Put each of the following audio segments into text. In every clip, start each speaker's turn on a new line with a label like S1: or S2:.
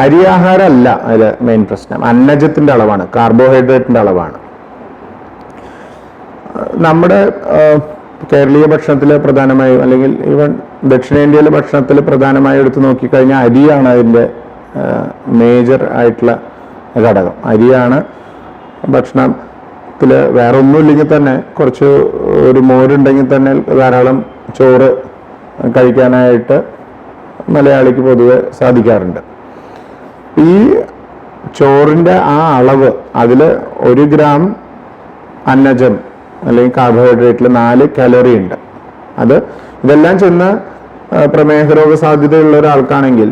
S1: അരിയാഹാരമല്ല അതിൽ മെയിൻ പ്രശ്നം, അന്നജത്തിന്റെ അളവാണ്, കാർബോഹൈഡ്രേറ്റിന്റെ അളവാണ്. നമ്മുടെ കേരളീയ ഭക്ഷണത്തിൽ പ്രധാനമായും അല്ലെങ്കിൽ ഈവൻ ദക്ഷിണേന്ത്യയിലെ ഭക്ഷണത്തിൽ പ്രധാനമായും എടുത്ത് നോക്കിക്കഴിഞ്ഞാൽ അരിയാണ് അതിൻ്റെ മേജർ ആയിട്ടുള്ള ഘടകം. അരിയാണ് ഭക്ഷണത്തിൽ. വേറെ ഒന്നുമില്ലെങ്കിൽ തന്നെ കുറച്ച് ഒരു മോരുണ്ടെങ്കിൽ തന്നെ ധാരാളം ചോറ് കഴിക്കാനായിട്ട് മലയാളിക്ക് പൊതുവെ സാധിക്കാറുണ്ട്. ഈ ചോറിൻ്റെ ആ അളവ്, അതിൽ 1 ഗ്രാം അന്നജം അല്ലെങ്കിൽ കാർബോഹൈഡ്രേറ്റിൽ 4 കലോറി ഉണ്ട്. ഇതെല്ലാം ചെന്ന് പ്രമേഹ രോഗ സാധ്യതയുള്ള ഒരാൾക്കാണെങ്കിൽ,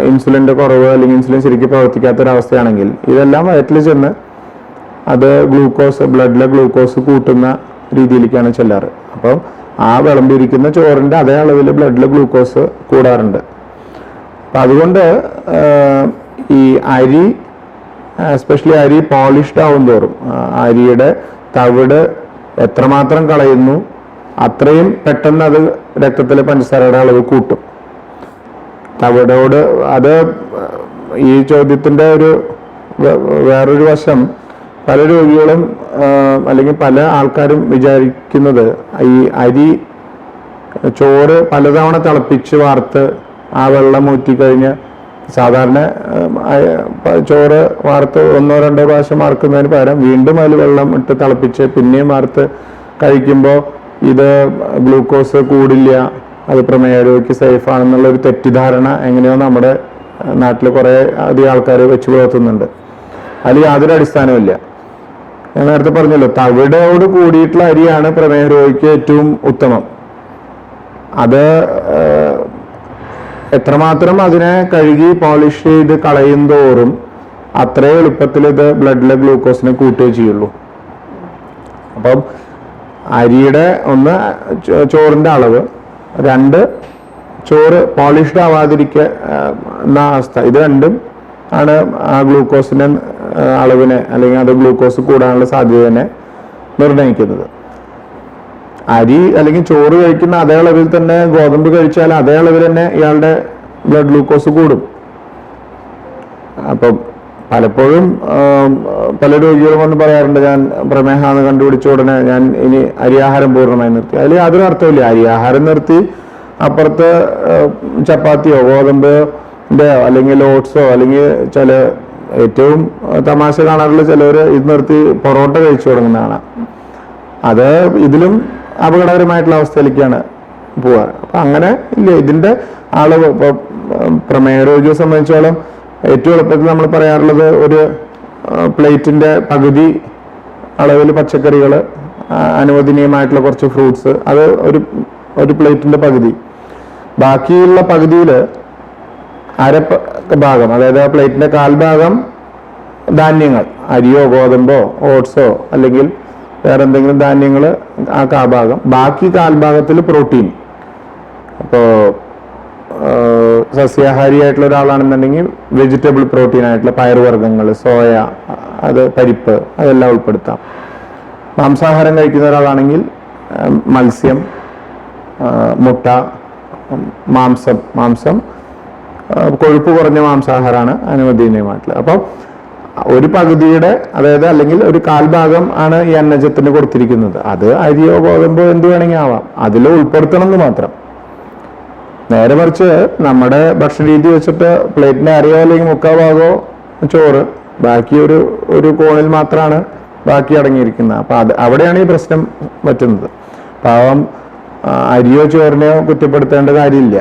S1: ഇൻസുലിൻ്റെ കുറവ് അല്ലെങ്കിൽ ഇൻസുലിൻ ശരിക്കും പ്രവർത്തിക്കാത്തൊരവസ്ഥയാണെങ്കിൽ ഇതെല്ലാം വയറ്റിൽ ചെന്ന് അത് ഗ്ലൂക്കോസ്, ബ്ലഡിലെ ഗ്ലൂക്കോസ് കൂട്ടുന്ന രീതിയിലേക്കാണ് ചെല്ലാറ്. അപ്പം ആ വിളമ്പിയിരിക്കുന്ന ചോറിൻ്റെ അതേ അളവിൽ ബ്ലഡിലെ ഗ്ലൂക്കോസ് കൂടാറുണ്ട്. അപ്പം അതുകൊണ്ട് ഈ അരി, എസ്പെഷ്യലി അരി പോളിഷ്ഡ് ആവും തോറും അരിയുടെ തവിട് എത്രമാത്രം കളയുന്നു അത്രയും പെട്ടെന്ന് അത് രക്തത്തിലെ പഞ്ചസാരയുടെ അളവ് കൂട്ടും. തവിടോട് അത് ഈ ചോദ്യത്തിൻ്റെ വേറൊരു വശം, പല രോഗികളും അല്ലെങ്കിൽ പല ആൾക്കാരും വിചാരിക്കുന്നത് ഈ ചോറ് പലതവണ തിളപ്പിച്ച് വാർത്ത് ആ വെള്ളം ഊറ്റിക്കഴിഞ്ഞ്, സാധാരണ ചോറ് വാർത്ത് 1-2 പ്രാവശ്യം വാർക്കുന്നതിന് പകരം വീണ്ടും അതിൽ വെള്ളം ഇട്ട് തിളപ്പിച്ച് പിന്നെയും വാർത്ത് കഴിക്കുമ്പോൾ ഇത് ഗ്ലൂക്കോസ് കൂടില്ല, അത് പ്രമേഹ രോഗിക്ക് സേഫ് ആണെന്നുള്ളൊരു തെറ്റിദ്ധാരണ എങ്ങനെയോ നമ്മുടെ നാട്ടിൽ കുറേ അധികം ആൾക്കാർ വെച്ച് പുലർത്തുന്നുണ്ട്. അതിൽ യാതൊരു അടിസ്ഥാനമില്ല. ഞാൻ നേരത്തെ പറഞ്ഞല്ലോ, തവിടോട് കൂടിയിട്ടുള്ള അരിയാണ് പ്രമേഹ രോഗിക്ക് ഏറ്റവും ഉത്തമം. അത് എത്രമാത്രം അതിനെ കഴുകി പോളിഷ് ചെയ്ത് കളയും തോറും അത്രയും എളുപ്പത്തിൽ ഇത് ബ്ലഡിലെ ഗ്ലൂക്കോസിനെ കൂട്ടുകയേ ചെയ്യുള്ളൂ. അപ്പം അരിയുടെ ഒന്ന് ചോറിൻ്റെ അളവ്, 2 ചോറ് പോളിഷ്ഡ് ആവാതിരിക്കുന്ന അവസ്ഥ, ഇത് രണ്ടും ആണ് ആ ഗ്ലൂക്കോസിന്റെ അളവിനെ അല്ലെങ്കിൽ അത് ഗ്ലൂക്കോസ് കൂടാനുള്ള സാധ്യതയെ നിർണ്ണയിക്കുന്നത്. അരി അല്ലെങ്കിൽ ചോറ് കഴിക്കുന്ന അതേ അളവിൽ തന്നെ ഗോതമ്പ് കഴിച്ചാൽ അതേ അളവിൽ തന്നെ ഇയാളുടെ ബ്ലഡ് ഗ്ലൂക്കോസ് കൂടും. അപ്പം പലപ്പോഴും പല രോഗികളും വന്ന് പറയാറുണ്ട്, ഞാൻ പ്രമേഹമാണെന്ന് കണ്ടുപിടിച്ച ഉടനെ ഞാൻ ഇനി അരിയാഹാരം പൂർണ്ണമായി നിർത്തി. അതിൽ യാതൊരു അർത്ഥമില്ല. അരിയാഹാരം നിർത്തി അപ്പുറത്ത് ചപ്പാത്തിയോ ഗോതമ്പിൻ്റെയോ അല്ലെങ്കിൽ ഓട്സോ അല്ലെങ്കിൽ ചില ഏറ്റവും തമാശ കാണാറുള്ള ചിലവർ ഇത് നിർത്തി പൊറോട്ട കഴിച്ചു തുടങ്ങുന്നതാണ്. അത് ഇതിലും അപകടകരമായിട്ടുള്ള അവസ്ഥയിലേക്കാണ് പോവാറ്. അപ്പം അങ്ങനെ ഇല്ല. ഇതിൻ്റെ അളവ് ഇപ്പോൾ പ്രമേഹ രോഗിയെ സംബന്ധിച്ചോളം ഏറ്റവും എളുപ്പത്തിൽ നമ്മൾ പറയാറുള്ളത്, ഒരു പ്ലേറ്റിൻ്റെ പകുതി അളവിൽ പച്ചക്കറികൾ, അനുവദനീയമായിട്ടുള്ള കുറച്ച് ഫ്രൂട്ട്സ്, അത് ഒരു പ്ലേറ്റിൻ്റെ പകുതി. ബാക്കിയുള്ള പകുതിയിൽ ഭാഗം, അതായത് ആ പ്ലേറ്റിൻ്റെ 1/4 ഭാഗം ധാന്യങ്ങൾ, അരിയോ ഗോതമ്പോ ഓട്സോ അല്ലെങ്കിൽ വേറെ എന്തെങ്കിലും ധാന്യങ്ങൾ, ആ 1/4 ഭാഗം. ബാക്കി 1/4 ഭാഗത്തിൽ പ്രോട്ടീൻ. അപ്പോൾ സസ്യാഹാരിയായിട്ടുള്ള ഒരാളാണെന്നുണ്ടെങ്കിൽ വെജിറ്റബിൾ പ്രോട്ടീൻ ആയിട്ടുള്ള പയറുവർഗ്ഗങ്ങൾ, സോയ, അത് പരിപ്പ്, അതെല്ലാം ഉൾപ്പെടുത്താം. മാംസാഹാരം കഴിക്കുന്ന ഒരാളാണെങ്കിൽ മത്സ്യം, മുട്ട, മാംസം കൊഴുപ്പ് കുറഞ്ഞ മാംസാഹാരമാണ് അനുവദനീയമായിട്ടുള്ളത്. അപ്പം ഒരു പകുതിയുടെ, അതായത് അല്ലെങ്കിൽ ഒരു 1/4 ഭാഗം ആണ് ഈ അന്നജത്തിന് കൊടുത്തിരിക്കുന്നത്. അത് അരിയോ ഗോതമ്പോ എന്ത് വേണമെങ്കിൽ ആവാം, അതിൽ ഉൾപ്പെടുത്തണം എന്ന് മാത്രം. നേരെ മറിച്ച് നമ്മുടെ ഭക്ഷണ രീതി വെച്ചിട്ട് പ്ലേറ്റിന്റെ അരയോ അല്ലെങ്കിൽ 3/4 ഭാഗമോ ചോറ്, ബാക്കി ഒരു കോണിൽ മാത്രമാണ് ബാക്കി അടങ്ങിയിരിക്കുന്നത്. അപ്പൊ അവിടെയാണ് ഈ പ്രശ്നം പറ്റുന്നത്. പാവം അരിയോ ചോറിനെയോ കുറ്റപ്പെടുത്തേണ്ട കാര്യമില്ല.